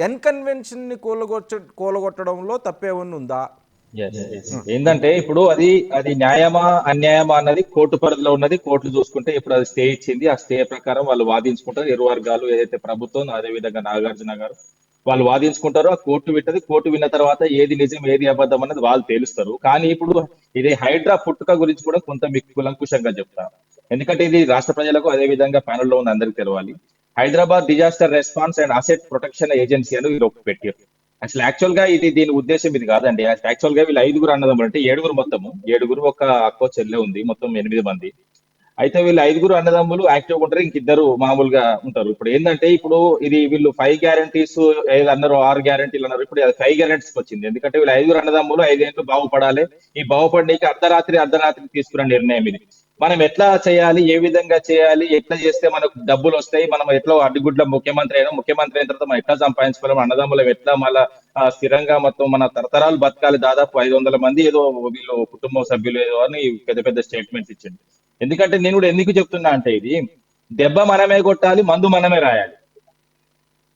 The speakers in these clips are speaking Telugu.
ఎన్ కన్వెన్షన్ని కూలగొట్టడంలో తప్పేమన్నా ఉందా? ఏంటంటే ఇప్పుడు అది అది న్యాయమా అన్యాయమా అన్నది కోర్టు పరిధిలో ఉన్నది. కోర్టులు చూసుకుంటే ఇప్పుడు అది స్టే ఇచ్చింది. ఆ స్టే ప్రకారం వాళ్ళు వాదించుకుంటారు. ఇరు వర్గాలు ఏదైతే ప్రభుత్వం, అదే విధంగా నాగార్జున గారు వాళ్ళు వాదించుకుంటారో ఆ కోర్టు వింటది. కోర్టు విన్న తర్వాత ఏది నిజం ఏది అబద్ధం అన్నది వాళ్ళు తేలుస్తారు. కానీ ఇప్పుడు ఇది హైడ్రా పుట్టుక గురించి కూడా కొంత మీకు కులంకుశంగా చెప్తాను. ఎందుకంటే ఇది రాష్ట్ర ప్రజలకు అదే విధంగా ప్యానెల్లో ఉన్న అందరికీ తెలవాలి. Hyderabad disaster response and asset protection agency అని వీళ్ళు ఒకటి పెట్టారు. అసలు యాక్చువల్ గా ఇది దీని ఉద్దేశం ఇది కాదండి. యాక్చువల్ గా వీళ్ళు 5గురు అన్నదమ్ములు, అంటే 7గురు, మొత్తము 7గురు, ఒక అక్కో చెల్లె ఉంది, మొత్తం 8 మంది. అయితే వీళ్ళు 5గురు అన్నదమ్ములు యాక్టివ్ గా ఉంటారు, ఇంకిద్దరు మామూలుగా ఉంటారు. ఇప్పుడు ఏంటంటే ఇప్పుడు ఇది వీళ్ళు 5 గ్యారంటీస్ ఏది అన్నారు, 6 గ్యారంటీలు అన్నారు, ఇప్పుడు అది 5 గ్యారంటీస్ వచ్చింది. ఎందుకంటే వీళ్ళు 5గురు అన్నదమ్ములు 5 ఏళ్ళు బాగుపడాలి, ఈ బాగుపడడానికి అర్ధరాత్రి తీసుకున్న నిర్ణయం ఇది. మనం ఎట్లా చేయాలి, ఏ విధంగా చేయాలి, ఎట్లా చేస్తే మనకు డబ్బులు వస్తాయి, మనం ఎట్లా అడ్డుగుడ్ల ముఖ్యమంత్రి అయిన తర్వాత మనం ఎట్లా సంపాదించుకోవాలి, మన అన్నదమ్ములం ఎట్లా మళ్ళా స్థిరంగా మొత్తం మన తరతరాలు బతకాలి, దాదాపు 500 మంది ఏదో వీళ్ళు కుటుంబ సభ్యులు ఏదో అని పెద్ద పెద్ద స్టేట్మెంట్స్ ఇచ్చింది. ఎందుకంటే నేను కూడా ఎందుకు చెప్తున్నా అంటే ఇది దెబ్బ మనమే కొట్టాలి, మందు మనమే రాయాలి,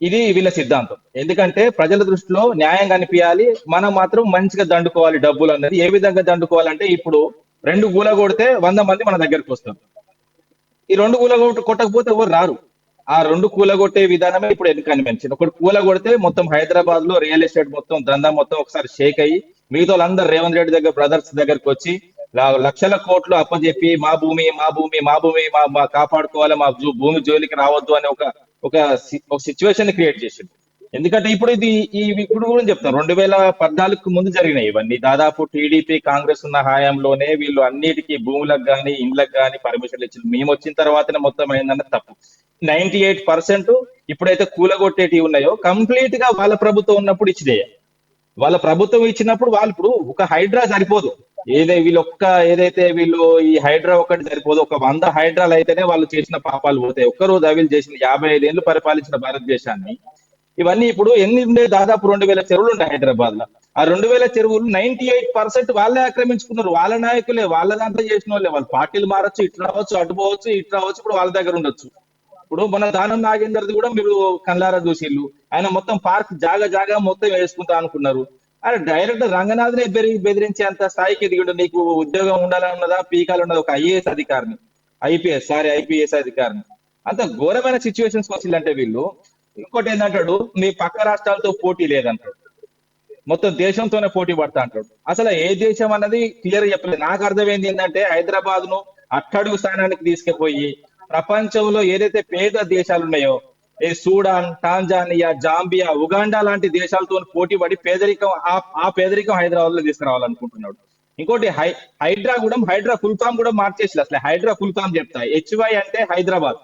ఇది వీళ్ళ సిద్ధాంతం. ఎందుకంటే ప్రజల దృష్టిలో న్యాయం కనిపించాలి, మనం మాత్రం మంచిగా దండుకోవాలి డబ్బులు అన్నది. ఏ విధంగా దండుకోవాలంటే ఇప్పుడు 2 గూల కొడితే 100 మంది మన దగ్గరికి వస్తారు. ఈ 2 కూల కొట్టకపోతే ఎవరు రారు. ఆ 2 కూలగొట్టే విధానమే ఇప్పుడు ఎన్ కన్వెన్షన్. ఒకటి కూల కొడితే మొత్తం హైదరాబాద్ లో రియల్ ఎస్టేట్ మొత్తం దందా మొత్తం ఒకసారి షేక్ అయ్యి మిగతా వాళ్ళందరూ రేవంత్ రెడ్డి దగ్గర బ్రదర్స్ దగ్గరకు వచ్చి లక్షల కోట్లు అప్పచెప్పి మా భూమి మా భూమి మా భూమి మా కాపాడుకోవాలి, మా భూమి జోలికి రావద్దు అనే ఒక సిచ్యువేషన్ క్రియేట్ చేసింది. ఎందుకంటే ఇప్పుడు ఇది ఇప్పుడు కూడా చెప్తాం, 2014 ముందు జరిగినాయి ఇవన్నీ. దాదాపు టీడీపీ కాంగ్రెస్ ఉన్న హయాంలోనే వీళ్ళు అన్నిటికీ భూములకు కానీ ఇండ్లకు కానీ పర్మిషన్లు ఇచ్చింది. మేము వచ్చిన తర్వాతనే మొత్తం అయిందన్న తప్పు. 98% ఇప్పుడైతే కూలగొట్టేటివి ఉన్నాయో కంప్లీట్ గా వాళ్ళ ప్రభుత్వం ఉన్నప్పుడు ఇచ్చినాయి. వాళ్ళ ప్రభుత్వం ఇచ్చినప్పుడు వాళ్ళు ఇప్పుడు ఒక హైడ్రా సరిపోదు, ఏదైతే వీళ్ళు ఈ హైడ్రా ఒకటి సరిపోదు, ఒక 100 హైడ్రాలు అయితేనే వాళ్ళు చేసిన పాపాలు పోతాయి. ఒక్కరోజు వీళ్ళు చేసిన 55 ఏళ్ళు పరిపాలించిన భారతదేశాన్ని ఇవన్నీ ఇప్పుడు ఎన్ని ఉండే, దాదాపు 2000 చెరువులు ఉంటాయి హైదరాబాద్ లో. ఆ 2000 చెరువులు 98% వాళ్ళే ఆక్రమించుకున్నారు. వాళ్ళ నాయకులే, వాళ్ళ దాంట్లో చేసిన వాళ్ళే. వాళ్ళు పార్టీలు మారచ్చు, ఇట్లా రావచ్చు, అటు పోవచ్చు, ఇట్లా రావచ్చు, ఇప్పుడు వాళ్ళ దగ్గర ఉండొచ్చు. ఇప్పుడు మన దానం నాగేందర్ది కూడా మీరు కళ్ళారా చూసిళ్ళు. ఆయన మొత్తం పార్క్ జాగా మొత్తం వేసుకుంటా అనుకున్నారు. అరే డైరెక్ట్ రంగనాథ్నే బెదిరించే అంత స్థాయికి ఎదిగిండు. నీకు ఉద్యోగం ఉండాలన్నదా, పీకాలు ఉన్నదా, ఒక ఐఏఎస్ అధికారిని, ఐపీఎస్ అధికారిని. అంత ఘోరమైన సిచ్యువేషన్స్ వచ్చిందంటే వీళ్ళు. ఇంకోటి ఏంటంటాడు, మీ పక్క రాష్ట్రాలతో పోటీ లేదంటాడు, మొత్తం దేశంతోనే పోటీ పడతా అంటాడు. అసలు ఏ దేశం అన్నది క్లియర్ చెప్పలేదు. నాకు అర్థమైంది ఏంటంటే హైదరాబాద్ ను అట్టడుగు స్థానానికి తీసుకుపోయి ప్రపంచంలో ఏదైతే పేద దేశాలు ఉన్నాయో, ఏ సూడాన్, టాంజానియా, జాంబియా, ఉగాండా లాంటి దేశాలతో పోటీ పడి పేదరికం హైదరాబాద్ లో తీసుకురావాలనుకుంటున్నాడు. ఇంకోటి హైడ్రా ఫుల్ ఫామ్ కూడా మార్చేసి, అసలు హైడ్రా ఫుల్ ఫామ్ చెప్తా. HY అంటే హైదరాబాద్,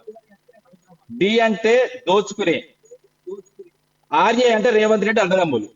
D అంటే దోచుకునే, RA అంటే రేవంత్ రెడ్డి అన్నదమ్ములు.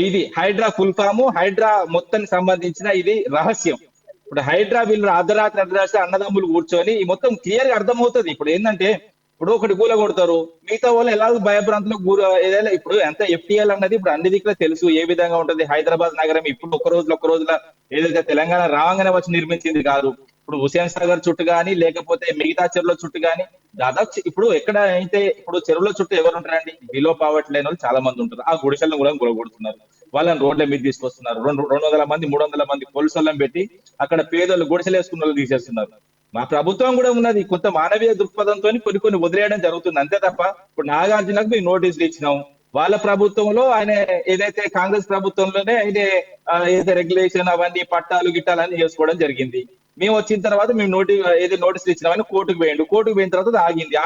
ఇది హైడ్రా ఫుల్ ఫామ్. హైడ్రా మొత్తానికి సంబంధించిన ఇది రహస్యం. ఇప్పుడు హైడ్రా వీళ్ళు అర్ధరాత్రి అన్నదమ్ములు కూర్చొని మొత్తం క్లియర్ గా అర్థమవుతుంది. ఇప్పుడు ఏంటంటే ఇప్పుడు ఒకటి గూల కొడతారు, మిగతా వాళ్ళు ఎలాగో భయభ్రాంతులకు ఏదైనా. ఇప్పుడు ఎంత FTL అన్నది ఇప్పుడు అన్ని దిక్కులో తెలుసు ఏ విధంగా ఉంటుంది. హైదరాబాద్ నగరం ఇప్పుడు ఒక రోజుల ఏదైతే తెలంగాణ రాగానే వచ్చి నిర్మించింది కాదు. ఇప్పుడు హుసేన్ సాగర్ చుట్టూ కానీ, లేకపోతే మిగతా చెరువుల చుట్టూ కానీ, దాదాపు ఇప్పుడు ఎక్కడ అయితే ఇప్పుడు చెరువుల చుట్టూ ఎవరు ఉంటారండి, బిలో పావర్టీ లేని వాళ్ళు చాలా మంది ఉంటారు. ఆ గుడిసెలను కూడా గులగొడుతున్నారు, వాళ్ళని రోడ్ల మీద తీసుకొస్తున్నారు. 200 మంది 300 మంది పోలీసులను పెట్టి అక్కడ పేదలు గుడిసెలు వేసుకున్న వాళ్ళు తీసేస్తున్నారు. మా ప్రభుత్వం కూడా ఉన్నది, కొంత మానవీయ దృక్పథంతో కొన్ని వదిలేయడం జరుగుతుంది, అంతే తప్ప. ఇప్పుడు నాగార్జునకు మేము నోటీసులు ఇచ్చినాం, వాళ్ళ ప్రభుత్వంలో ఆయన ఏదైతే కాంగ్రెస్ ప్రభుత్వంలోనే ఆయన ఏదైతే రెగ్యులేషన్ అవన్నీ పట్టాలు గిట్టాలు అన్ని చేసుకోవడం జరిగింది. మేము వచ్చిన తర్వాత మేము నోటీసులు ఇచ్చినామని కోర్టుకు పోయిన తర్వాత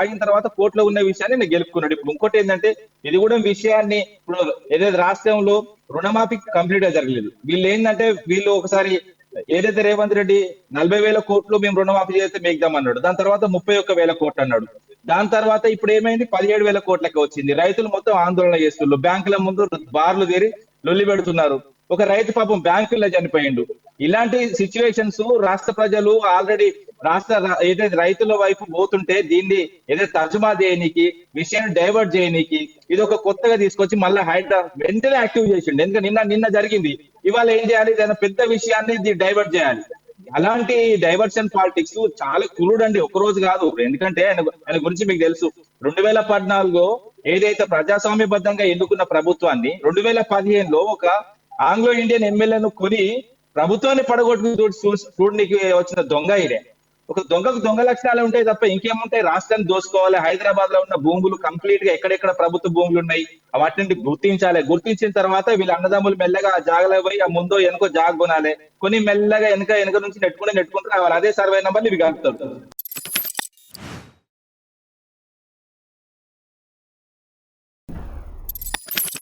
ఆగిన తర్వాత కోర్టులో ఉన్న విషయాన్ని నేను గెలుపుకున్నాడు. ఇప్పుడు ఇంకోటి ఏంటంటే ఇది కూడా విషయాన్ని ఇప్పుడు ఏదైతే రాష్ట్రంలో రుణమాఫీ కంప్లీట్ గా జరగలేదు. వీళ్ళు ఒకసారి ఏదైతే రేవంత్ రెడ్డి 40,000 కోట్లు మేము రుణమాఫీ చేస్తే మేగ్దామన్నాడు, దాని తర్వాత 31,000 కోట్లు అన్నాడు. దాని తర్వాత ఇప్పుడు ఏమైంది, 17,000 కోట్లకి వచ్చింది. రైతులు మొత్తం ఆందోళన చేస్తున్నారు, బ్యాంకుల ముందు బార్లు తీరి లొల్లి పెడుతున్నారు. ఒక రైతు పాపం బ్యాంకుల్లో చనిపోయిండు. ఇలాంటి సిచ్యువేషన్స్ రాష్ట్ర ప్రజలు ఆల్రెడీ ఏదైతే రైతుల వైపు పోతుంటే దీన్ని ఏదైతే తర్జుమా చేయనీకి, విషయాన్ని డైవర్ట్ చేయనీకి ఇది ఒక కొత్తగా తీసుకొచ్చి మళ్ళీ హైడ్రా వెంటనే యాక్టివ్ చేసిండు. ఎందుకంటే నిన్న జరిగింది, ఇవాళ ఏం చేయాలి, ఏదైనా పెద్ద విషయాన్ని డైవర్ట్ చేయాలి. అలాంటి డైవర్షన్ పాలిటిక్స్ చాలా కురుడండి, ఒక రోజు కాదు. ఎందుకంటే ఆయన గురించి మీకు తెలుసు, 2014 ఏదైతే ప్రజాస్వామ్యబద్ధంగా ఎన్నుకున్న ప్రభుత్వాన్ని 2015లో ఒక ఆంగ్లో ఇండియన్ ఎమ్మెల్యేను కొని ప్రభుత్వాన్ని పడగొట్టుకు చూడడానికి వచ్చిన దొంగ ఇదే. ఒక దొంగకు దొంగ లక్షణాలు ఉంటాయి తప్ప ఇంకేముంటాయి? రాష్ట్రాన్ని దోసుకోవాలి. హైదరాబాద్ లో ఉన్న భూములు కంప్లీట్ గా ఎక్కడెక్కడ ప్రభుత్వ భూములు ఉన్నాయి వాటిని గుర్తించాలి. గుర్తించిన తర్వాత వీళ్ళ అన్నదమ్ములు మెల్లగా ఆ జాగలో పోయి ఆ ముందో వెనుకో జాగ కొనాలి. కొని మెల్లగా వెనక నుంచి నెట్టుకుంటూ రావాలి. అదే సర్వే నెంబర్లు ఇవి కలుపుతారు.